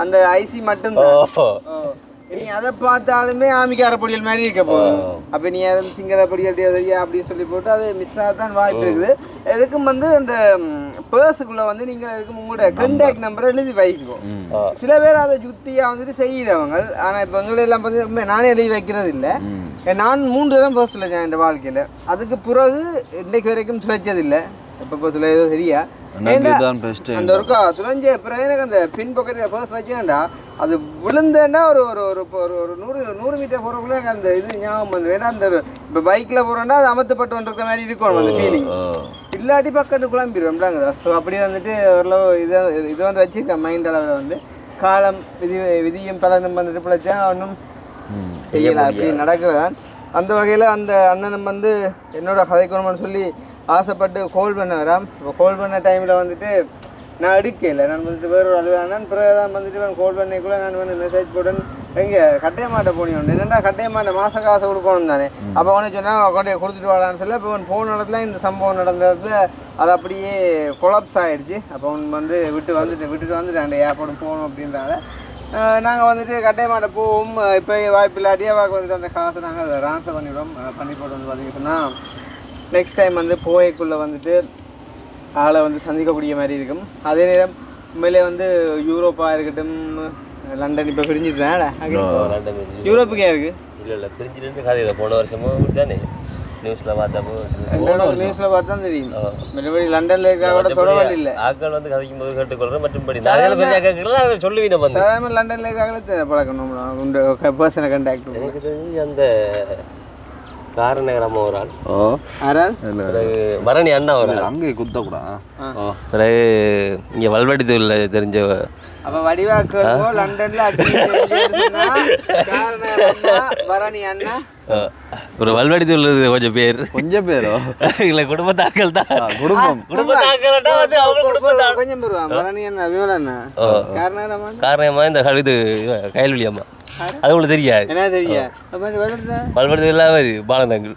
அந்த ஐசி மட்டும்தான். நீ அதை பார்த்தாலுமே ஆமிக்கார பொடியல் மாதிரி இருக்க போதும். அப்போ நீ அதை சிங்கர பொடியல் அப்படின்னு சொல்லி போட்டு அது மிஸ் ஆகத்தான் வாய்ப்பு இருக்குது. எதுக்கும் வந்து அந்த பர்ஸுக்குள்ளே வந்து நீங்கள் அதுக்கு உங்களோட கான்டாக்ட் நம்பரை எழுதி வைக்கும். சில பேர் அதை ஜுட்டியாக வந்துட்டு செய்கிறவங்க. ஆனால் இப்போ எங்களெல்லாம் பார்த்து நானே எழுதி வைக்கிறது இல்லை. நான் 3 தடவை பர்ஸ் சுழைச்சேன் என் வாழ்க்கையில். அதுக்கு பிறகு இன்றைக்கு வரைக்கும் சுழைச்சதில்லை. எப்போ சுழ ஏதோ சரியா அந்த ஒருக்கா சுழஞ்ச பிறகு எனக்கு அந்த பின் பக்கத்தில் பர்ஸ் வச்சேன்டா அது விழுந்தேன்னா ஒரு ஒரு ஒரு 100 மீட்டர் போகிறக்குள்ள எனக்கு அந்த இது ஞாபகம் வந்து வேணா. அந்த இப்போ பைக்கில் போகிறோன்னா அது அமர்த்தப்பட்டு இருக்கிற மாதிரி இருக்கணும் அந்த ஃபீலிங். இல்லாட்டி பக்கத்து குழம்பிடுவோம்லாங்க. ஸோ அப்படியே வந்துட்டு ஓரளவு இது வந்து வச்சுருக்கேன் மைண்ட் அளவில் வந்து காலம் விதியும் பலனும் வந்துட்டு பிழைச்சா ஒன்றும் செய்யலாம் அப்படி நடக்கிறதான். அந்த வகையில் அந்த அண்ணனும் வந்து என்னோட கதைக்கணும்னு சொல்லி ஆசைப்பட்டு கால் பண்ண வரான். இப்போ கால் பண்ண டைமில் வந்துட்டு நான் எடுக்கலை. நான் வந்துட்டு வேறு ஒரு அழுவானான். பிறகு தான் வந்துட்டு கால் பண்ணிக்குள்ளே நான் வந்து மெசேஜ் போட்டேன், எங்கே கட்டையமாட்ட போனியோன்னு. என்னென்னா கட்டையமாட்ட மாத காசை கொடுக்கணும் தானே. அப்போ அவனே சொன்னால் கொண்டையை கொடுத்துட்டு வாடான்னு சொல்லி இப்போ அவன் போன இடத்துல இந்த சம்பவம் நடந்த இடத்துல அது அப்படியே கொலாப்ஸ் ஆகிடுச்சு. அப்போ அவன் வந்து விட்டுட்டு வந்துட்டு அந்த ஏர்போர்ட் போகணும் அப்படின்றாங்க. நாங்கள் வந்துட்டு கட்டையமாட்ட போவோம். இப்போ வாய்ப்பு இல்லாட்டியே வாக்கு வந்துட்டு அந்த காசை நாங்கள் ட்ரான்ஸ்ஃபர் பண்ணிவிடுவோம். பண்ணி போட்டு வந்து பார்த்தீங்கன்னா நெக்ஸ்ட் டைம் வந்து போய்க்குள்ளே வந்துட்டு ஆளை வந்து சந்திக்கக்கூடிய மாதிரி இருக்கும். அதே நேரம் உண்மையிலே வந்து யூரோப்பாக இருக்கட்டும், லண்டன் இப்போ பிரிஞ்சுட்டேன். யூரோப்புக்கே இருக்குது இல்லை பிரிஞ்சுட்டு கதை போன வருஷமோ தானே நியூஸில் பார்த்தா தெரியும். மற்றபடி லண்டனில் இருக்கா கூட தொடர்பு இல்லை. ஆக்கள் வந்து கதைக்கும் போது கேட்டுக்கொள்கிறேன். மற்றபடி சொல்லுவீங்க வந்து லண்டனில் இருக்காங்களே பழக்கணும் உண்டு பர்சனை கண்டாக்ட். எனக்கு தெரிஞ்சு அந்த காரணம் ஒரு ஆள் பரணி அண்ணா ஒரு அங்கே குத்தக்கூடா. பிறகு இங்கே வல்வடித்தூர்ல தெரிஞ்ச அப்போ வடிவாக்கு லண்டன்ல பரணி அண்ணா ஒரு வல்வடித்தூர்ல கொஞ்சம் பேரோ இல்லை குடும்பத்தாக்கள் தான். கொஞ்சம் பேருவா பரணி அண்ணா விமல அண்ணா காரணமா இந்த கழுது கைல்வெளி அம்மா அது உங்களுக்கு தெரியாது. என்ன தெரியாது வல்வடித்தூர் இல்லாம பாலந்தாங்கள்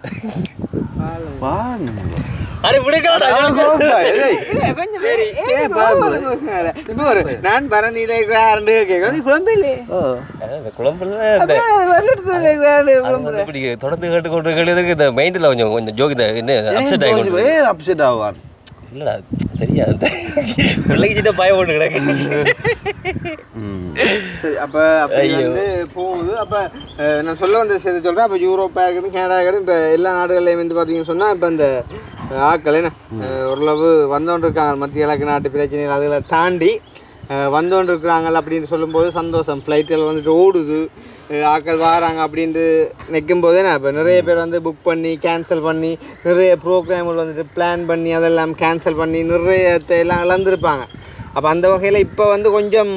நான் பரணியில தொடர்ந்து கேட்டுக்கொண்டு இந்த மைண்டில் கொஞ்சம் கொஞ்சம் ஜோகி என்ன அப்செட் ஆவான் இல்லடா தெரியாது பிள்ளைகிட்ட பய போட்டு கிடக்கு. அப்போ வந்து போகுது. அப்போ நான் சொல்ல வந்த செய்தி சொல்கிறேன். அப்போ யூரோப்பாக இருக்கட்டும், கனடா இருக்கட்டும், இப்போ எல்லா நாடுகள்லையும் வந்து பார்த்தீங்கன்னு சொன்னால் இப்போ இந்த ஆக்கள் என்ன ஓரளவு வந்தோன்னு இருக்காங்க. மத்திய கிழக்கு நாட்டு பிரச்சனைகள் அதில் தாண்டி வந்தோன்னு இருக்கிறாங்க அப்படின்னு சொல்லும்போது சந்தோஷம். ஃப்ளைட்டில் வந்துட்டு ஓடுது, ஆக்கள் வராங்க அப்படின்ட்டு நிற்கும் போதே நான் இப்போ நிறைய பேர் வந்து புக் பண்ணி கேன்சல் பண்ணி நிறைய ப்ரோக்ராம்கள் வந்துட்டு பிளான் பண்ணி அதெல்லாம் கேன்சல் பண்ணி நிறைய எல்லாம் இழந்திருப்பாங்க. அப்போ அந்த வகையில் இப்போ வந்து கொஞ்சம்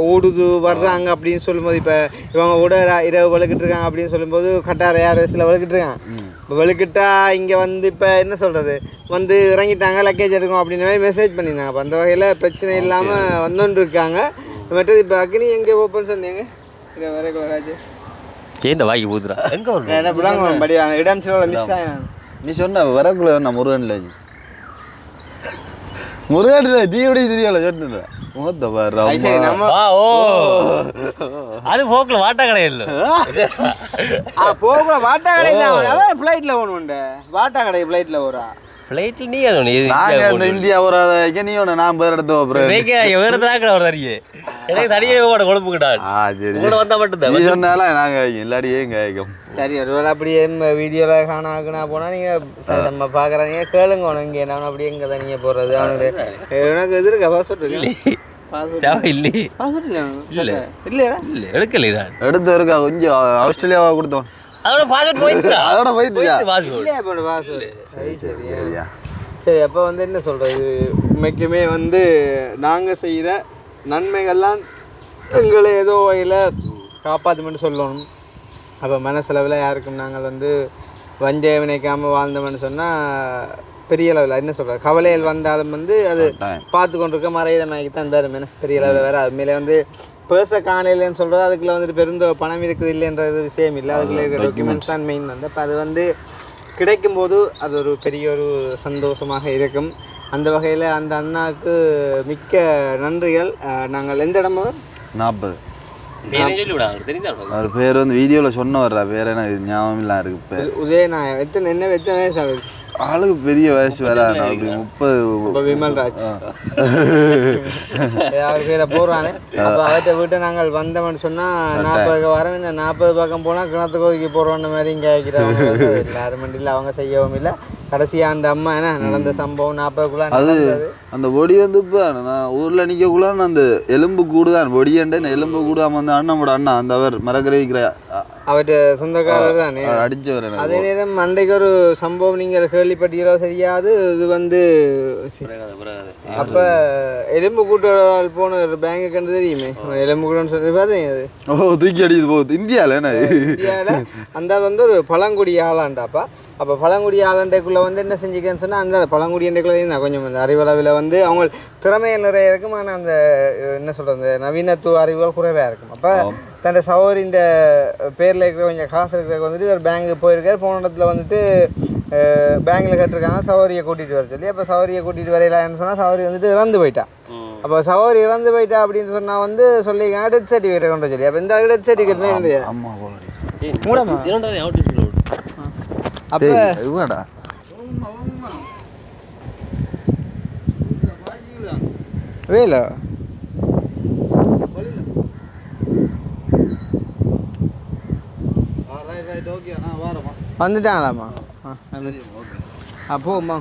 ஓடுது வர்றாங்க அப்படின்னு சொல்லும்போது இப்போ இவங்க கூட இரவு வெளுக்கிட்டு இருக்காங்க அப்படின்னு சொல்லும்போது கட்டார யார் சில வெளுக்கிட்டு இருக்காங்க. இப்போ வெளுக்கிட்டா இங்கே வந்து இப்போ என்ன சொல்கிறது வந்து இறங்கிட்டாங்க லக்கேஜ் எடுக்கும் அப்படின்ற மாதிரி மெசேஜ் பண்ணியிருந்தாங்க. அப்போ அந்த வகையில் பிரச்சனை இல்லாமல் வந்துட்டு இருக்காங்க. மற்றது இப்போ அக்னி எங்கே ஓப்பன் சொன்னீங்க இதை வரைக்குள்ளாச்சு ஏன் வாங்கி போதுரா எங்கே இடம் சொல்ல மிஸ் ஆகினான். நீ சொன்ன வரக்குள்ள நான் முருகன்ல முருகன்ல தீயோட தெரியல சொன்ன மொத்த பாரு ஓ அது போக்குல வாட்டா கடையில் போகல வாட்டா கடை தான் ஃப்ளைட்டில் போகணுண்டு வாட்டா கடை ஃப்ளைட்டில் போகிறா ஃப்ளைட்டில் நீ நாங்க இந்தியா வராத நீ ஒன்று நான் பேர் எடுத்து வேறு ஒரு தனியே எனக்கு தனியே கூட கொழுப்புக்கிட்டான் கூட வந்தால் மட்டும்தான் நீ சொன்னாலும் நாங்கள் இல்லாடியே கேட்கும். சரி ஒரு அப்படியே வீடியோவில் காணாக்குனா போனால் நீங்கள் நம்ம பார்க்குறாங்க கேளுங்க உனக்கு நான் அப்படியே இங்கே தனியாக போடுறது அவனுக்கு எனக்கு இது இருக்கா பாஸ்போர்ட் இருக்கு இல்லையே இல்லையா இல்லையா இல்லை எடுக்கலையா எடுத்து இருக்கா கொஞ்சம் ஆஸ்திரேலியாவா கொடுத்தோம் அதோட பாஸ்போர்ட் போயிட்டு அதோட போயிட்டு பாஸ்போர்ட் சரி அப்போ வந்து என்ன சொல்கிறது உண்மைக்குமே வந்து நாங்கள் செய்கிற நன்மைகள்லாம் எங்களை ஏதோ வகையில் காப்பாற்றுமென்னு சொல்லணும். அப்போ மனசளவில் யாருக்கும் நாங்கள் வந்து வஞ்சம் நினைக்காமல் வாழ்ந்தோம்னு சொன்னால் பெரிய அளவில் என்ன சொல்கிறது கவலைகள் வந்தாலும் வந்து அது பார்த்து கொண்டிருக்க மறையிடமாக்கி தான் தரும் என்ன பெரிய அளவில் வேறு அதுமாரி வந்து பேச காணலைன்னு சொல்கிறது அதுக்குள்ளே வந்துட்டு பெருந்த பணம் இருக்குது இல்லைன்றது விஷயம் இல்லை. அதுக்குள்ளே இருக்கிற டாக்குமெண்ட்ஸ் தான் மெயின் வந்து அப்போ அது வந்து கிடைக்கும்போது அது ஒரு பெரிய ஒரு சந்தோஷமாக இருக்கும். அந்த வகையில் அந்த அண்ணாவுக்கு மிக்க நன்றிகள். நாங்கள் எந்த இடமா 40 அவர் பேர் வந்து வீடியோவில் சொன்ன வர்றா பேர் எனக்கு ஞாபகம் இல்லாம இருக்கு பேர் உதயநாயகம். எத்தனை வயசு ஆகுது ஆளுக்கு பெரிய வயசு வேற அப்படி 30 விமல்ராஜ் அவர் பேரை போடுறானே. அப்போ அவர்கிட்ட விட்டு நாங்கள் வந்தோம்னு சொன்னால் 40 வரோம் இல்லை 40 பக்கம் போனால் கிணத்துக்கு ஒதுக்கி போடுறோன்ற மாதிரி இங்கே ஆகிக்கிறவங்க எல்லாரும் மண்டியில் அவங்க செய்யவும் இல்லை. கடைசியாக அந்த அம்மா என்ன நடந்த சம்பவம் 40க்குள்ளே அது அந்த பொடி வந்து இப்போ நான் ஊரில் நிற்கக்குள்ளான்னு அந்த எலும்பு கூடு தான் பொடியண்டேன்னு எலும்பு கூடாமல் வந்து அண்ணனோட அண்ணா அந்த அவர் மரக்கறிவிக்கிற அவர்கிட்ட சொந்தக்காரர் தானே அடிச்சவர். அதே நேரம் அன்றைக்கு ஒரு சம்பவம் நீங்கள் கேள்விப்பட்டீங்களோ தெரியாது. இது வந்து அப்போ எலும்பு கூட்டுறவால் போன ஒரு பேங்கு கண்டு தெரியுமே எலும்பு கூட்டம்னு சொல்லி பார்த்தீங்க அது தூக்கி அடிக்குது போகுது இந்தியாவில் என்ன இந்தியாவில் அந்த வந்து ஒரு பழங்குடி ஆளாண்டாப்பா. அப்போ பழங்குடி ஆளாண்டைக்குள்ளே வந்து என்ன செஞ்சுக்கன்னு சொன்னால் அந்த பழங்குடி அண்டைக்குள்ளே தான் கொஞ்சம் அந்த அறிவளவில் வந்து அவங்க திறமைகள் நிறைய இருக்கும். ஆனால் அந்த என்ன சொல்கிறது அந்த நவீனத்துவ அறிவுகள் குறைவாக இருக்கும். அப்போ தன் சகோதரின் பேரில் இருக்கிற கொஞ்சம் காசு இருக்கிற வந்துட்டு ஒரு பேங்க்கு போயிருக்காரு. போன இடத்துல வந்துட்டு பேங்கில் கட்டிருக்காங்க சகோதரியை கூட்டிகிட்டு வர சொல்லி. அப்போ சகோதரியை கூட்டிகிட்டு வரையிலான்னு சொன்னால் சகோதரி வந்துட்டு இறந்து போயிட்டா. அப்போ சகோதரி இறந்து போயிட்டா அப்படின்னு சொன்னால் வந்து சொல்லியிருக்காங்க டெத் சர்டிஃபிகேட் கொண்டு சொல்லி. அப்போ இந்த டெத் சர்டிஃபிகேட் மூலமா அப்போ வேலை வந்துட்டாங்களாம்மா அப்போம்மா